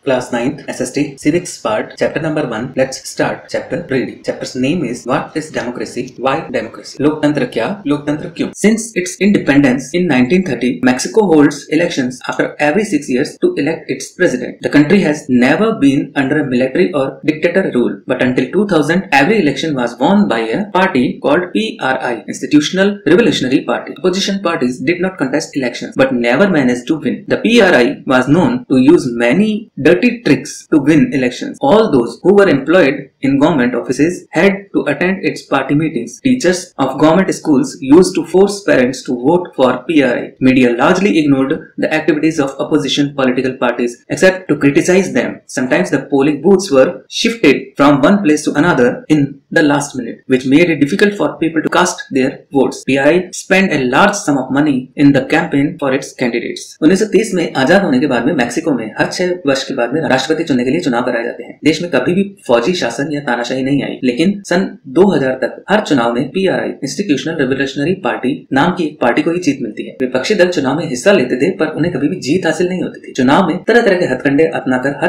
Class 9th SST Civics Part Chapter number 1. Let's start chapter reading. Chapter's name is What is Democracy? Why Democracy? लोकतंत्र क्या? लोकतंत्र क्यों? Since its independence in 1930, Mexico holds elections after every 6 years to elect its president. The country has never been under a military or dictator rule, but until 2000, every election was won by a party called PRI, Institutional Revolutionary Party. Opposition parties did not contest elections, but never managed to win. The PRI was known to use many dirty tricks to win elections. All those who were employed in government offices had to attend its party meetings. Teachers of government schools used to force parents to vote for PRI. Media largely ignored the activities of opposition political parties except to criticize them. Sometimes the polling booths were shifted from one place to another in the last minute, which made it difficult for people to cast their votes. PRI spent a large sum of money in the campaign for its candidates. 1930 में आजाद होने के बाद में Mexico में हर 6 वर्ष के बाद में राष्ट्रपति चुनने के लिए चुनाव कराए जाते हैं। देश में कभी भी फौजी शासन या तानाशाही नहीं आई, लेकिन सन 2000 तक हर चुनाव में PRI इंस्टीट्यूशनल रिवोल्यूशनरी पार्टी नाम की एक पार्टी को ही जीत मिलती है। विपक्षी दल चुनाव में हिस्सा लेते थे, पर उन्हें कभी भी जीत हासिल नहीं होती थी। चुनाव में तरह तरह के हथकंडे अपनाकर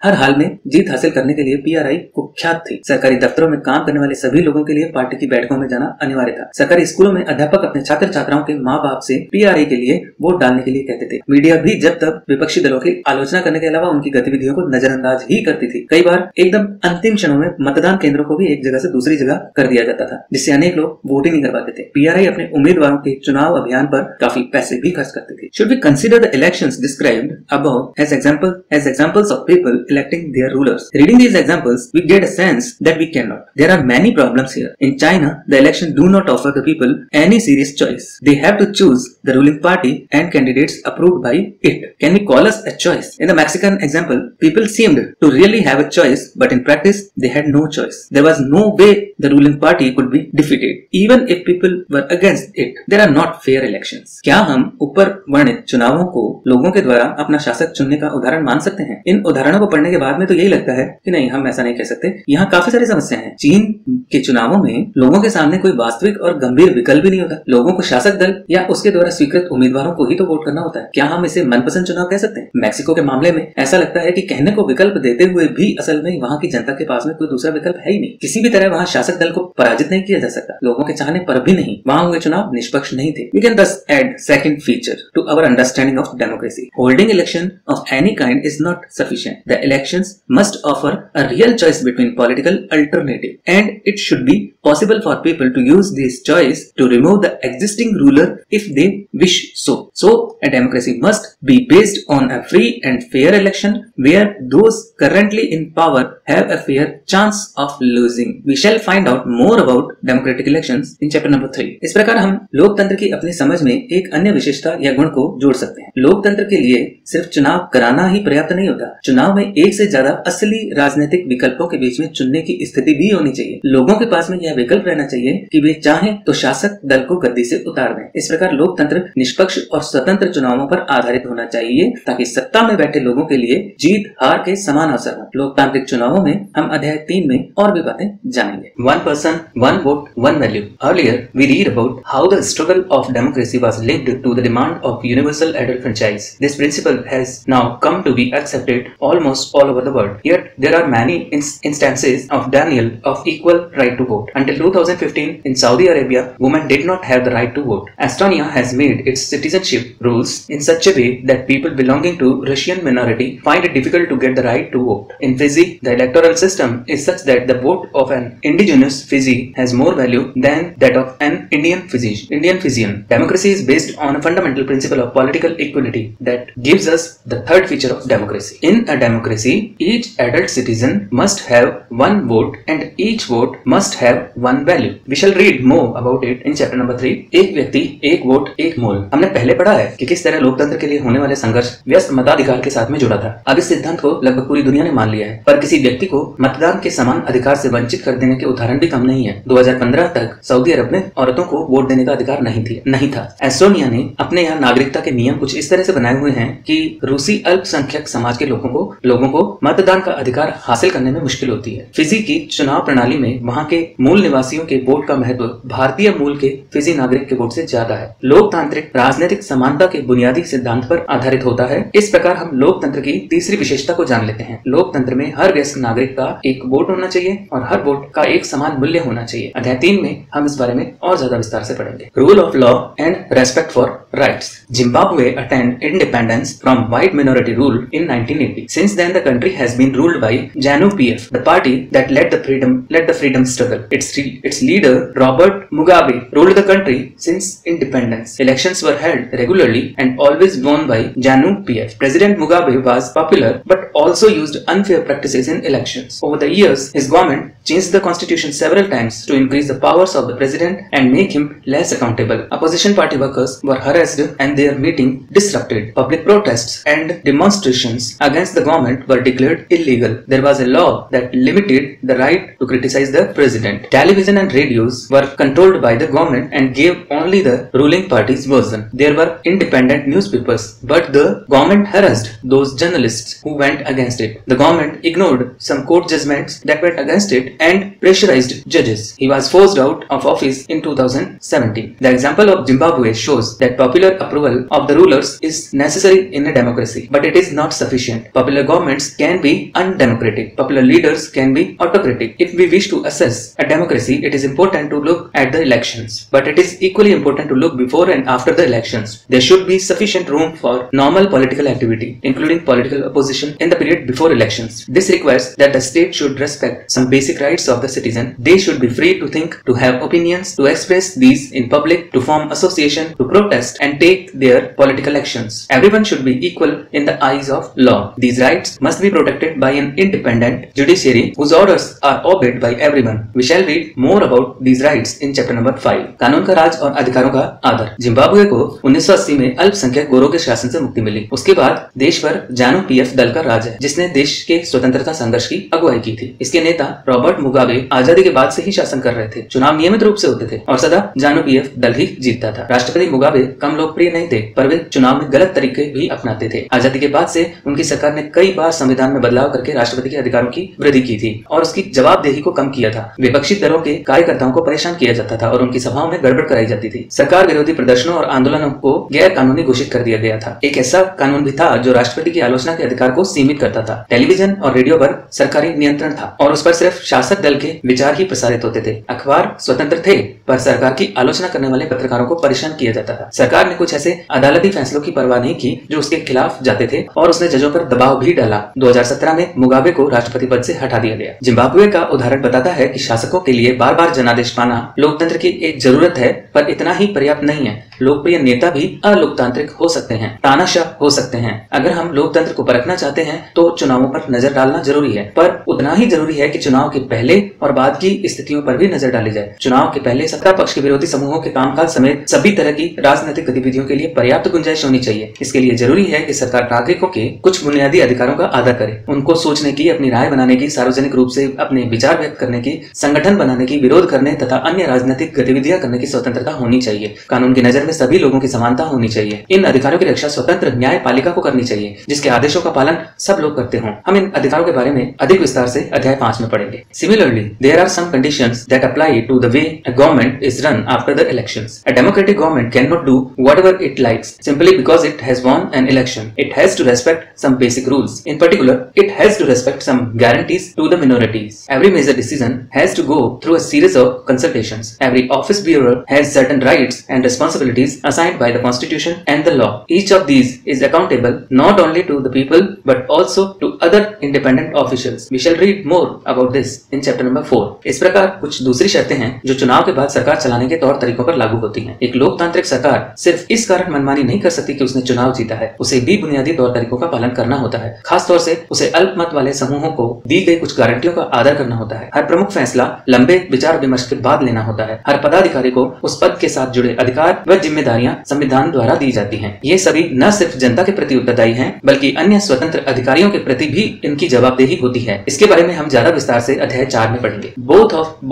हर हाल में जीत हासिल करने के लिए PRI कुख्यात थी। सरकारी दफ्तरों में काम करने वाले सभी लोगों के लिए पार्टी की बैठकों में जाना अनिवार्य था। सरकारी स्कूलों में अध्यापक अपने छात्र छात्राओं के माँ बाप से PRI के लिए वोट डालने के लिए कहते थे। मीडिया भी जब तब विपक्षी दलों की आलोचना करने के अलावा उनकी गतिविधियों को नजरअंदाज ही करती थी। कई बार एकदम अंतिम क्षणों में मतदान केंद्रों को भी एक जगह से दूसरी जगह कर दिया जाता था, जिससे अनेक लोग वोट ही नहीं कर पाते थे। PRI अपने उम्मीदवारों के चुनाव अभियान पर काफी पैसे भी खर्च करते थे। Should we consider the elections described above as examples of people electing their rulers? Reading these examples, we get a sense that we cannot. There are many problems here. In China, the elections do not offer the people any serious choice. They have to choose the ruling party and candidates approved by it. Can we call us a choice? In the Mexican example, people seemed to really have a choice, but in practice, they had no choice. There was no way the ruling party could be defeated, even if people were against it. There are not fair elections. क्या हम ऊपर वर्णित चुनावों को लोगों के द्वारा अपना शासक चुनने का उदाहरण मान सकते हैं? इन उदाहरणों को पढ़ने के बाद में तो यही लगता है कि नहीं, हम ऐसा नहीं कह सकते। यहाँ काफी सारी समस्याएं हैं। चीन के चुनावों में लोगों के सामने कोई वास्तविक और गंभीर विकल्प भी नहीं होता। लोगों को शासक दल या उसके द्वारा स्वीकृत उम्मीदवारों को ही तो वोट करना होता है। क्या हम इसे मनपसंद चुनाव कह सकते हैं? मैक्सिको के मामले में ऐसा लगता है कि कहने को विकल्प देते हुए भी असल में वहाँ की जनता के पास में कोई दूसरा विकल्प है ही नहीं। किसी भी तरह वहाँ शासक दल को पराजित नहीं किया जा सकता। लोगों के चाहने पर भी नहीं। वहाँ हुए चुनाव निष्पक्ष नहीं थे। We can thus add second feature to our understanding of democracy. Holding election of any kind is not sufficient. The elections must offer a real choice between political alternative, and it should be possible for people to use this choice to remove the existing ruler if they wish so. So, a democracy must be based on a free and fair election where those currently in power have a fair chance of losing. We shall find out more about democratic elections in chapter number 3. इस प्रकार हम लोकतंत्र की अपनी समझ में एक अन्य विशेषता या गुण को जोड़ सकते हैं। लोकतंत्र के लिए सिर्फ चुनाव कराना ही पर्याप्त नहीं होता। चुनाव में एक से ज्यादा असली राजनीतिक विकल्पों के बीच में चुनने की स्थिति भी होनी चाहिए। लोगों के पास में यह विकल्प रहना चाहिए कि वे चाहें तो शासक दल को गद्दी से उतार दें। इस प्रकार लोकतंत्र निष्पक्ष और स्वतंत्र चुनावों पर आधारित होना चाहिए, ताकि सत्ता में बैठे लोगों के लिए जीत हार के समान अवसर हो। लोकतांत्रिक चुनावों में हम अध्याय 3 में और भी बातें जानेंगे। One person, one vote, one value. Earlier, we read about how the struggle of democracy was linked to the demand of universal adult franchise. This principle has now come to be accepted almost all over the world. Yet, there are many instances of denial of equal right to vote. Until 2015, in Saudi Arabia, women did not have the right to vote. Estonia has made its citizenship rules in such a way that people belonging to Russian minority find it difficult to get the right to vote. In Fiji, the electoral system is such that the vote of an indigenous Fiji has more value than that of an Indian Fijian. Democracy is based on a fundamental principle of political equality that gives us the third feature of democracy. In a democracy, each adult citizen must have one vote and each vote must have one value. We shall read more about it in chapter number 3. एक व्यक्ति, एक vote, एक मोल। हमने पहले पढ़ा है कि किस तरह लोकतंत्र के लिए होने वाले संघर्ष व्यस्त मताधिकार के साथ में जुड़ा था। अब इस सिद्धांत को लगभग पूरी दुनिया ने मान लिया है। पर किसी व्यक्ति को मतदान के समान अधिकार से वंचित कर देने के उदाहरण भी कम नहीं है। 2015 तक सऊदी अरब में औरतों को वोट देने का अधिकार नहीं था। एस्टोनिया ने अपने यहाँ नागरिकता के नियम कुछ इस तरह से बनाए हुए हैं कि रूसी अल्पसंख्यक समाज के लोगों को मतदान का अधिकार हासिल करने में मुश्किल होती है। फिजी की चुनाव प्रणाली में वहाँ के मूल निवासियों के वोट का महत्व भारतीय मूल के फिजी नागरिक के वोट से ज्यादा है। लोकतांत्रिक राजनीतिक समानता के बुनियादी सिद्धांत पर आधारित होता है। इस प्रकार हम लोकतंत्र की तीसरी विशेषता को जान लेते हैं। लोकतंत्र में हर वयस्क नागरिक का एक वोट होना चाहिए और हर वोट का एक समान मूल्य होना चाहिए। अध्याय 3 में हम इस बारे में और ज्यादा विस्तार से पढ़ेंगे। Rule of law and respect for rights. Zimbabwe attained independence from white minority rule in 1980. Since then, the country has been ruled by ZANU-PF, the party that led the freedom struggle. Its leader Robert Mugabe ruled the country since independence. Elections were held regularly and always won by ZANU-PF. President Mugabe was popular but also used unfair practices in elections. Over the years, his government changed the constitution several times to increase the powers of the president and make him less accountable. Opposition party workers were harassed and their meeting disrupted. Public protests and demonstrations against the government were declared illegal. There was a law that limited the right to criticize the president. Television and radios were controlled by the government and gave only the ruling party's version. There were independent newspapers, but the government harassed those journalists who went against it. The government ignored some court judgments that went against it and pressurized judges. He was forced out of office in 2017. The example of Zimbabwe shows that popular approval of the rulers is necessary in a democracy, but it is not sufficient. Popular governments can be undemocratic. Popular leaders can be autocratic. If we wish to assess a democracy, it is important to look at the elections, but it is equally important to look before and after the elections. There should be sufficient room for normal political activity, including political opposition, in the period before elections. This requires that the state should respect some basic rights of the citizen. They should be free to think, to have opinions, to express these in public, to form association, to protest and take their political actions. Everyone should be equal in the eyes of law. These rights must be protected by an independent judiciary whose orders are obeyed by everyone. We shall read more about these rights in chapter number 5. कानून का राज और अधिकारों का आदर। Zimbabwe को 1980 में अल्पसंख्यक गोरों के शासन से मुक्ति मिली। उसके बाद देश पर ZANU-PF दल का राज है, जिसने देश के स्वतंत्रता संघर्ष की अगुवाई की थी। इसके नेता रॉबर्ट मुगाबे आजादी के बाद से ही शासन कर रहे थे। चुनाव नियमित रूप से होते थे और सदा ZANU-PF दल ही जीतता था। राष्ट्रपति मुगाबे कम लोकप्रिय नहीं थे, पर वे चुनाव में गलत तरीके भी अपनाते थे। आजादी के बाद से उनकी सरकार ने कई बार संविधान में बदलाव करके राष्ट्रपति के अधिकारों की वृद्धि की थी और उसकी जवाबदेही को कम किया था। विपक्षी दलों के कार्यकर्ताओं को परेशान किया जाता था और उनकी सभाओं में गड़बड़ कराई जाती थी। सरकार विरोधी प्रदर्शनों और आंदोलनों को गैर कानूनी घोषित कर दिया गया था। एक ऐसा कानून भी था जो राष्ट्रपति की आलोचना के अधिकार को सीमित करता था। टेलीविजन और रेडियो पर सरकारी नियंत्रण था और उस पर सिर्फ शासक दल के विचार ही प्रसारित होते थे। अखबार स्वतंत्र थे, पर सरकार की आलोचना करने वाले पत्रकारों को परेशान किया जाता था। सरकार ने कुछ ऐसे अदालती फैसलों की परवाह नहीं की जो उसके खिलाफ जाते थे और उसने जजों पर दबाव भी डाला। 2017 में मुगाबे को राष्ट्रपति पद से हटा दिया गया। जिम्बाब्वे का उदाहरण बताता है कि शासकों के लिए बार बार जनादेश पाना लोकतंत्र की एक जरूरत है, पर इतना ही पर्याप्त नहीं है। लोकप्रिय नेता भी अलोकतांत्रिक हो सकते हैं, तानाशाह हो सकते हैं। अगर हम लोकतंत्र को परखना चाहते हैं तो चुनावों पर नजर डालना जरूरी है, पर उतना ही जरूरी है कि चुनाव के पहले और बाद की स्थितियों पर भी नजर डाली जाए। चुनाव के पहले सत्ता पक्ष के विरोधी समूहों के कामकाज समेत सभी तरह की राजनीतिक गतिविधियों के लिए पर्याप्त गुंजाइश होनी चाहिए। इसके लिए जरूरी है कि सरकार नागरिकों के कुछ बुनियादी अधिकारों का आदर करे। उनको सोचने की, अपनी राय बनाने की, सार्वजनिक रूप से अपने विचार व्यक्त करने की, संगठन बनाने की, विरोध करने तथा अन्य राजनीतिक गतिविधियां करने की स्वतंत्रता होनी चाहिए। कानून की नजर में सभी लोगों की समानता होनी चाहिए। इन अधिकारों की रक्षा स्वतंत्र न्यायपालिका को करनी चाहिए, जिसके आदेशों का पालन सब लोग करते हों। हम इन अधिकारों के बारे में अधिक विस्तार से अध्याय 5 में पढ़ेंगे। Similarly, there are some conditions that apply to the way a government is run after the elections. A democratic government cannot do whatever it likes simply because it has won an election. It has to respect some basic rules. In particular, it has to respect some guarantees to the minorities. Every major decision has to go through a series of consultations. Every office bearer has certain rights and responsibilities assigned by the Constitution and the law. Each of these is accountable not only to the people but also to other independent officials. We shall read more about this in chapter number 4. इस प्रकार कुछ दूसरी शर्तें हैं जो चुनाव के बाद सरकार चलाने के तौर तरीकों पर लागू होती हैं। एक लोकतांत्रिक सरकार सिर्फ इस कारण मनमानी नहीं कर सकती कि उसने चुनाव जीता है, उसे भी बुनियादी तौर तरीकों का पालन करना होता है। खास तौर से उसे अल्पमत वाले समूहों को दी गई कुछ गारंटियों का आदर करना होता है। हर प्रमुख फैसला लंबे विचार विमर्श के बाद लेना होता है। हर पदाधिकारी को उस पद के साथ जुड़े अधिकार व जिम्मेदारियां संविधान द्वारा दी जाती हैं। ये सभी न सिर्फ जनता के प्रति उत्तरदायी हैं, बल्कि अन्य स्वतंत्र अधिकारियों के प्रति भी इनकी उनकी जवाबदेही होती है। इसके बारे में हम ज्यादा विस्तार से अध्याय 4 में पढ़ेंगे।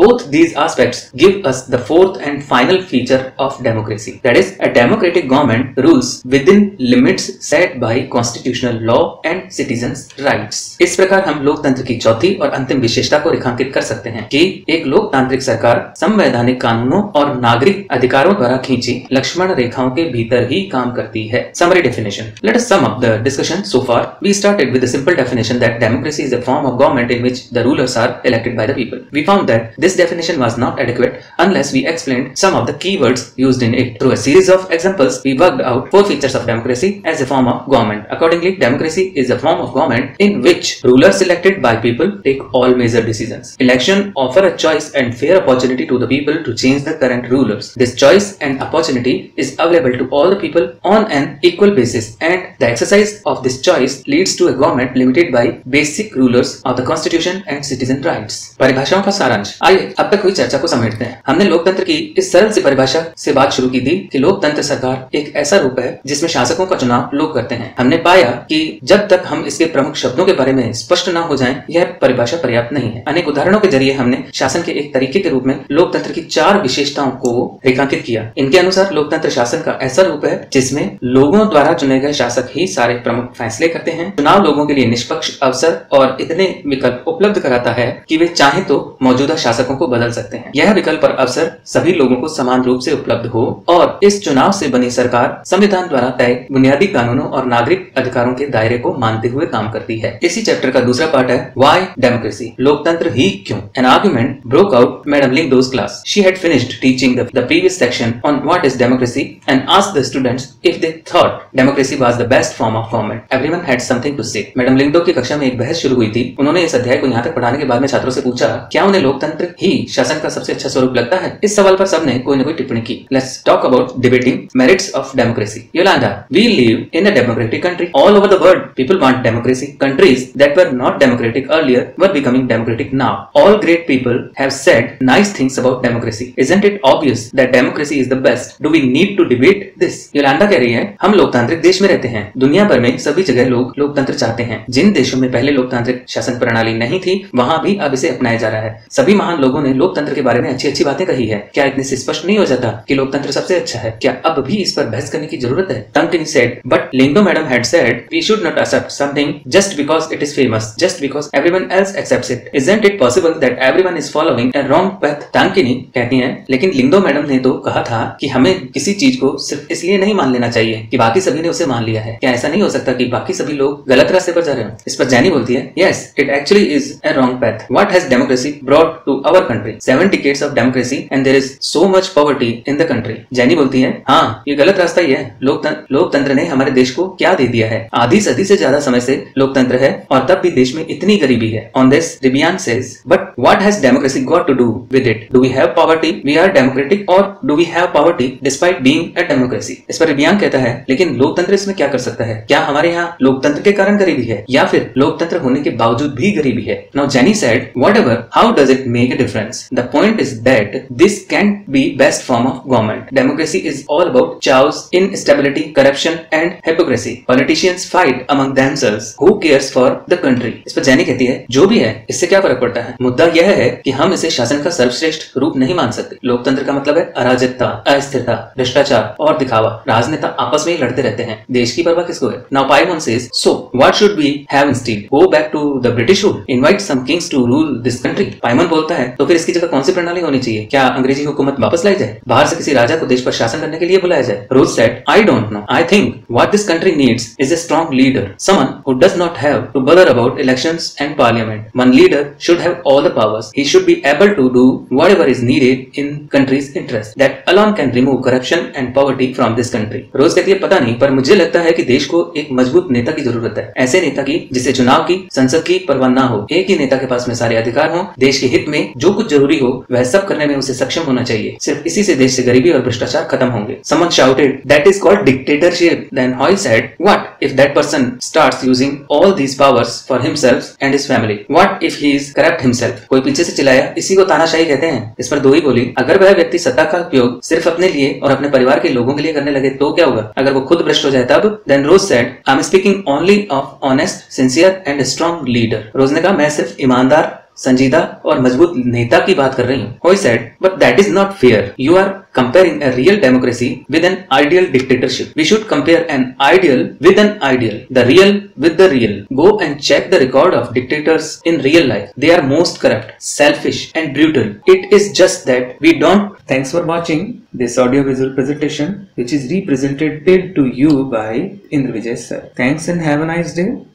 Both these aspects give us the fourth and final feature of democracy. That is, a democratic government rules within limits set by constitutional law and citizens' rights. इस प्रकार हम लोकतंत्र की चौथी और अंतिम विशेषता को रेखांकित कर सकते हैं कि एक लोकतांत्रिक सरकार संवैधानिक कानूनों और नागरिक अधिकारों द्वारा खींची लक्ष्मण रेखाओं के भीतर ही काम करती है। Summary definition. Let us sum up the discussion so far. We started with the simple definition that democracy is a form of government in which the rulers are elected by the people. We found that this definition was not adequate unless we explained some of the key words used in it. Through a series of examples, we worked out 4 features of democracy as a form of government. Accordingly, democracy is a form of government in which rulers elected by people take all major decisions. Election offer a choice and fair opportunity to the people to change the current rulers. This choice and opportunity is available to all the people on an equal basis, and the exercise of this choice leads to a government limited by basic rulers of the constitution and citizen rights. परिभाषाओं का सारांश। आइए अब तक हुई चर्चा को समेटते हैं। हमने लोकतंत्र की इस सरल सी परिभाषा से बात शुरू की थी कि लोकतंत्र सरकार एक ऐसा रूप है जिसमें शासकों का चुनाव लोग करते हैं। हमने पाया कि जब तक हम इसके प्रमुख शब्दों के बारे में स्पष्ट न हो जाएं, यह परिभाषा पर्याप्त नहीं है। अनेक उदाहरणों के जरिए हमने शासन के एक तरीके के रूप में लोकतंत्र की 4 विशेषताओं को रेखांकित किया। इनके अनुसार लोकतंत्र शासन का ऐसा रूप है जिसमें लोगों द्वारा चुने गए शासक ही सारे प्रमुख फैसले करते हैं। चुनाव लोगों के लिए निष्पक्ष अवसर और इतने विकल्प उपलब्ध कराता है कि वे चाहे तो मौजूदा शासकों को बदल सकते हैं। यह विकल्प और अवसर सभी लोगों को समान रूप से उपलब्ध हो और इस चुनाव से बनी सरकार संविधान द्वारा तय बुनियादी कानूनों और नागरिक अधिकारों के दायरे को मानते हुए काम करती है। इसी चैप्टर का दूसरा पार्ट है व्हाई डेमोक्रेसी, लोकतंत्र ही क्यों। An argument broke out Madam Lingdo's class. She had finished teaching the previous section on what is democracy and asked the students if they thought democracy was the best form of government. Everyone had something to say. Madam Lyngdoh की कक्षा में एक बहस शुरू हुई थी। उन्होंने इस अध्याय को यहाँ तक पढ़ाने के बाद में छात्रों से पूछा क्या उन्हें लोकतंत्र ही शासन का सबसे अच्छा स्वरूप लगता है। इस सवाल पर सबने कोई न कोई टिप्पणी की। Let's talk about debating merits of democracy. Yolanda, we live in a democratic country. All over the world, people want democracy. Countries that were not democratic earlier were becoming democratic now. All great people have said nice things about democracy. Isn't it obvious that democracy is the best? Do we need to debate this? Yolanda कह रही है हम लोकतांत्रिक देश में रहते हैं। दुनिया भर में सभी जगह लोग लोकतंत्र चाहते हैं। जिन देशों में पहले लोकतांत्रिक शासन प्रणाली नहीं थी वहां भी अब इसे अपनाया जा रहा है। सभी महान लोगों ने लोकतंत्र के बारे में अच्छी अच्छी बातें कही है। क्या इतने से स्पष्ट नहीं हो जाता कि लोकतंत्र सबसे अच्छा है? क्या अब भी इस पर बहस करने की जरूरत है? Tankini said, but Lingdo madam had said we should not accept something just because it is famous, just because everyone else accepts it. Isn't it possible that everyone is following a wrong path? Tankini कहती हैं लेकिन Lyngdoh madam ने तो कहा था कि हमें किसी चीज को सिर्फ इसलिए नहीं मान लेना चाहिए कि बाकी सभी ने उसे मान लिया है। क्या ऐसा नहीं हो सकता कि बाकी सभी लोग गलत रास्ते पर जा रहे हो? इस पर जैनी बोलती है yes, it actually is a wrong path. What has democracy brought to our country? 7 decades of democracy and there is so much poverty in the country. जैनी बोलती है हाँ ये गलत रास्ता ही है। लोकतंत्र ने हमारे देश को क्या दे दिया है? आधी सदी से ज्यादा समय से लोकतंत्र है और तब भी देश में इतनी गरीबी है। On this, Ribian says, but what has democracy got to do with it? Do we have poverty? We are democratic, or do we have poverty despite being a democracy? इस पर रिबियान कहता है लेकिन लोकतंत्र इसमें क्या कर सकता है? क्या हमारे यहाँ लोकतंत्र के कारण गरीबी है या फिर लोकतंत्र होने के बावजूद भी गरीबी है? Now Jenny said, whatever, how does it make a difference? The point is that this can't be best form of government. Democracy is all about chaos, instability, corruption and hypocrisy. Politicians fight among themselves. Who cares for the country? इस पर जैनी कहती है जो भी है इससे क्या फर्क पड़ता है? मुद्दा यह है कि हम इसे शासन का सर्वश्रेष्ठ रूप नहीं मान सकते। लोकतंत्र का मतलब है अराजकता, अस्थिरता, भ्रष्टाचार और दिखावा। राजनेता आपस में ही लड़ते रहते हैं। देश की परवाह किसको है? Now Paimon says, so what should we have instead? Go back to the British rule? Invite some kings to rule this country? पाइमन बोलता है तो फिर इसकी जगह कौन सी प्रणाली होनी चाहिए? क्या अंग्रेजी हुकूमत वापस लाई जाए? बाहर से किसी राजा को देश पर शासन करने के लिए बुलाया जाए? रोज said, I don't know. I think what this country needs is a strong leader, someone who does not have to bother about elections and parliament. One leader should have all the powers. He should be able to do whatever is needed in country's interest. That alone can remove corruption and poverty from this country. रोज कहती है पता नहीं पर मुझे लगता है कि देश को एक मजबूत नेता की जरूरत है। ऐसे नेता की जिसे चुनाव की, संसद की परवाह ना हो। एक ही नेता के पास में सारे अधिकार हों। देश के हित में जो कुछ जरूरी हो वह सब करने में उसे सक्षम होना चाहिए। सिर्फ इसी से देश से गरीबी और भ्रष्टाचार खत्म होंगे। Someone shouted, that is called dictatorship. Then Hoy said, what if that person starts using all these powers for himself and his family? What if he is corrupt himself? कोई पीछे से चिल्लाया, इसी को तानाशाही कहते हैं। इस पर दोई बोली, अगर वह व्यक्ति सत्ता का उपयोग सिर्फ अपने लिए और अपने परिवार के लोगों के लिए करने लगे तो क्या होगा? अगर वो खुद भ्रष्ट हो जाए तब? Then Rose said, I'm speaking only of honest, sincere sincere and strong leader. रोज ने कहा मैं सिर्फ ईमानदार, संजीदा और मजबूत नेता की बात कर रही हूँ. Hoy said, but that is not fair. You are comparing a real democracy with an ideal dictatorship. We should compare an ideal with an ideal. The real with the real. Go and check the record of dictators in real life. They are most corrupt, selfish and brutal. It is just that we don't. Thanks for watching this audio-visual presentation which is represented to you by Indra Vijay sir. Thanks and have a nice day.